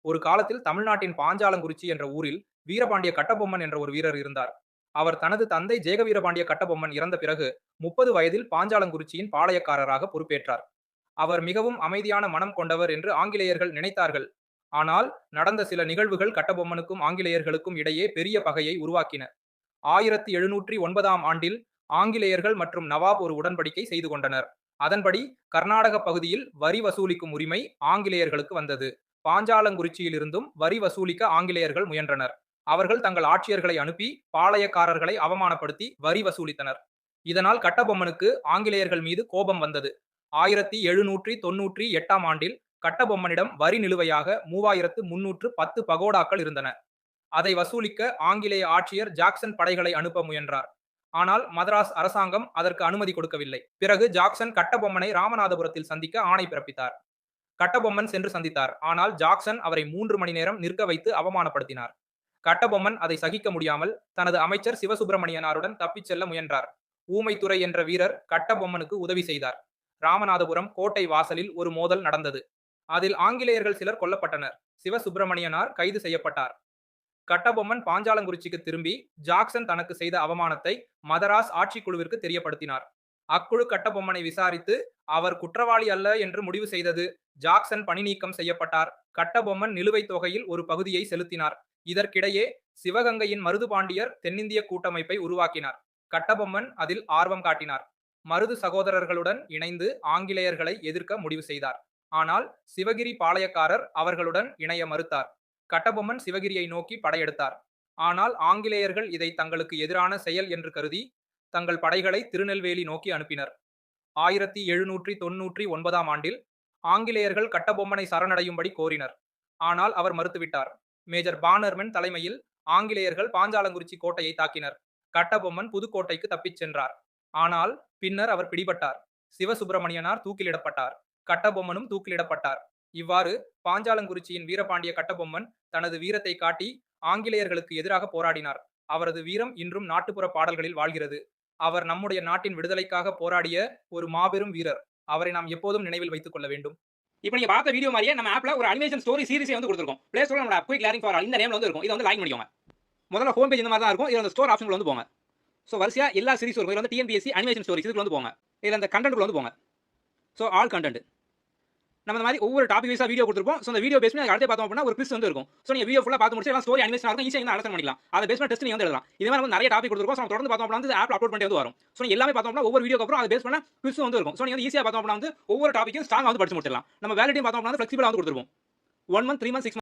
ஒரு காலத்தில் தமிழ்நாட்டின் பாஞ்சாலங்குறிச்சி என்ற ஊரில் வீரபாண்டிய கட்டபொம்மன் என்ற ஒரு வீரர் இருந்தார். அவர் தனது தந்தை ஜேகவீரபாண்டிய கட்டபொம்மன் இறந்த பிறகு 30 வயதில் பாஞ்சாலங்குறிச்சியின் பாளையக்காரராக பொறுப்பேற்றார். அவர் மிகவும் அமைதியான மனம் கொண்டவர் என்று ஆங்கிலேயர்கள் நினைத்தார்கள். ஆனால் நடந்த சில நிகழ்வுகள் கட்டபொம்மனுக்கும் ஆங்கிலேயர்களுக்கும் இடையே பெரிய பகையை உருவாக்கின. 1709ஆம் ஆண்டில் ஆங்கிலேயர்கள் மற்றும் நவாப் ஒரு உடன்படிக்கை செய்து கொண்டனர். அதன்படி கர்நாடக பகுதியில் வரி வசூலிக்கும் உரிமை ஆங்கிலேயர்களுக்கு வந்தது. பாஞ்சாலங்குறிச்சியிலிருந்தும் வரி வசூலிக்க ஆங்கிலேயர்கள் முயன்றனர். அவர்கள் தங்கள் ஆட்சியர்களை அனுப்பி பாளையக்காரர்களை அவமானப்படுத்தி வரி வசூலித்தனர். இதனால் கட்டபொம்மனுக்கு ஆங்கிலேயர்கள் மீது கோபம் வந்தது. 1798ஆம் ஆண்டில் கட்டபொம்மனிடம் வரி நிலுவையாக 3310 பகோடாக்கள் இருந்தன. அதை வசூலிக்க ஆங்கிலேய ஆட்சியர் ஜாக்சன் படைகளை அனுப்ப முயன்றார். ஆனால் மதராஸ் அரசாங்கம் அதற்கு அனுமதி கொடுக்கவில்லை. பிறகு ஜாக்சன் கட்டபொம்மனை ராமநாதபுரத்தில் சந்திக்க ஆணை பிறப்பித்தார். கட்டபொம்மன் சென்று சந்தித்தார். ஆனால் ஜாக்சன் அவரை 3 மணி நேரம் நிற்க வைத்து அவமானப்படுத்தினார். கட்டபொம்மன் அதை சகிக்க முடியாமல் தனது அமைச்சர் சிவசுப்பிரமணியனாருடன் தப்பிச் செல்ல முயன்றார். ஊமைத்துரை என்ற வீரர் கட்டபொம்மனுக்கு உதவி செய்தார். ராமநாதபுரம் கோட்டை வாசலில் ஒரு மோதல் நடந்தது. அதில் ஆங்கிலேயர்கள் சிலர் கொல்லப்பட்டனர். சிவசுப்பிரமணியனார் கைது செய்யப்பட்டார். கட்டபொம்மன் பாஞ்சாலங்குறிச்சிக்கு திரும்பி ஜாக்சன் தனக்கு செய்த அவமானத்தை மதராஸ் ஆட்சிக்குழுவிற்கு தெரியப்படுத்தினார். அக்குழு கட்டபொம்மனை விசாரித்து அவர் குற்றவாளி அல்ல என்று முடிவு செய்தது. ஜாக்சன் பணி நீக்கம் செய்யப்பட்டார். கட்டபொம்மன் நிலுவைத் தொகையில் ஒரு பகுதியை செலுத்தினார். இதற்கிடையே சிவகங்கையின் மருது பாண்டியர் தென்னிந்திய கூட்டமைப்பை உருவாக்கினார். கட்டபொம்மன் அதில் ஆர்வம் காட்டினார். மருது சகோதரர்களுடன் இணைந்து ஆங்கிலேயர்களை எதிர்க்க முடிவு செய்தார். ஆனால் சிவகிரி பாளையக்காரர் அவர்களுடன் இணைய மறுத்தார். கட்டபொம்மன் சிவகிரியை நோக்கி படையெடுத்தார். ஆனால் ஆங்கிலேயர்கள் இதை தங்களுக்கு எதிரான செயல் என்று கருதி தங்கள் படைகளை திருநெல்வேலி நோக்கி அனுப்பினர். 1799ஆம் ஆண்டில் ஆங்கிலேயர்கள் கட்டபொம்மனை சரணடையும்படி கோரினர். ஆனால் அவர் மறுத்துவிட்டார். மேஜர் பானர்மன் தலைமையில் ஆங்கிலேயர்கள் பாஞ்சாலங்குறிச்சி கோட்டையை தாக்கினர். கட்டபொம்மன் புதுக்கோட்டைக்கு தப்பிச் சென்றார். ஆனால் பின்னர் அவர் பிடிபட்டார். சிவசுப்பிரமணியனார் தூக்கிலிடப்பட்டார். கட்டபொம்மனும் தூக்கிலிடப்பட்டார். இவ்வாறு பாஞ்சாலங்குறிச்சியின் வீரபாண்டிய கட்டபொம்மன் தனது வீரத்தை காட்டி ஆங்கிலேயர்களுக்கு எதிராக போராடினார். அவரது வீரம் இன்றும் நாட்டுப்புற பாடல்களில் வாழ்கிறது. அவர் நம்முடைய நாட்டின் விடுதலைக்காக போராடிய ஒரு மாபெரும் வீரர். அவரை நாம் எப்போதும் நினைவில் வைத்துக் கொள்ள வேண்டும். இப்போ நீங்க பார்த்த வீடியோ மாதிரியே நம்ம ஆப்ல ஒரு அனிமேஷன் ஸ்டோரி சீரிஸே வந்து கொடுத்துருக்கோம். பிளே ஸ்டோர்ல நம்ம குயிக் லேர்னிங் ஃபார் ஆல் இந்த நேம்ல வந்து இருக்கும். இதை வந்து லைக் பண்ணிக்கோங்க. முதல்ல ஹோம் பேஜ் இந்த மாதிரி தான் இருக்கும். இதுல அந்த ஸ்டோர் ஆப்ஷன்ல வந்து போங்க. ஸோ வரிசையா எல்லா சீரிஸ் இருக்கும். இதுல வந்து டிஎன்பிஎஸ்சி அனிமேஷன் ஸ்டோரிஸ் இதுக்கு வந்து போங்க. இதுல அந்த கண்டென்ட்குள்ள வந்து போங்க. ஸோ ஆல் கண்டென்ட் நம்ம இந்த மாதிரி ஒவ்வொரு டாபிக் வைஸா வீடியோ கொடுத்துருப்போம். ஸோ அந்த வீடியோ பேஸ் பண்ணி அடுத்து பார்த்தோம் அப்படின்னா ஒரு குவிஸ் வந்து இருக்கும். ஸோ நீங்க வீடியோ ஃபுல்லா பார்த்து முடிச்சு எல்லாம் ஸ்டோரி அனிமேஷன் இருக்கும். ஈஸியா அண்டர்ஸ்டாண்ட் பண்ணிக்கலாம். அதை பேஸ் பண்ணி டெஸ்ட் நீங்க வந்து எழுதலாம். இதே மாதிரி வந்து நிறைய டாபிக் கொடுத்துருக்கோம். ஸோ நம்ம தொடர்ந்து பார்த்தோம் அப்படின்னா வந்து ஆப் அப்லோட் பண்ணி வந்து வரும். ஸோ நீங்க எல்லாமே பார்த்தோம் அப்படின்னா ஒவ்வொரு வீடியோக்கு அப்புறம் அதை பேஸ் பண்ண குவிஸ் வந்து இருக்கும். ஸோ நீங்க வந்து ஈஸியா பார்த்தோம் அப்படின்னா வந்து ஒவ்வொரு டாபிக்கும் ஸ்ட்ராங்கா வந்து படிச்சு முடிச்சிடலாம். நம்ம வேலிடியும் பார்த்தோம் அப்படின்னா ஃபிளெக்சிபிளா வந்து கொடுத்துருப்போம். 1 மந்த் 3 மந்த் 6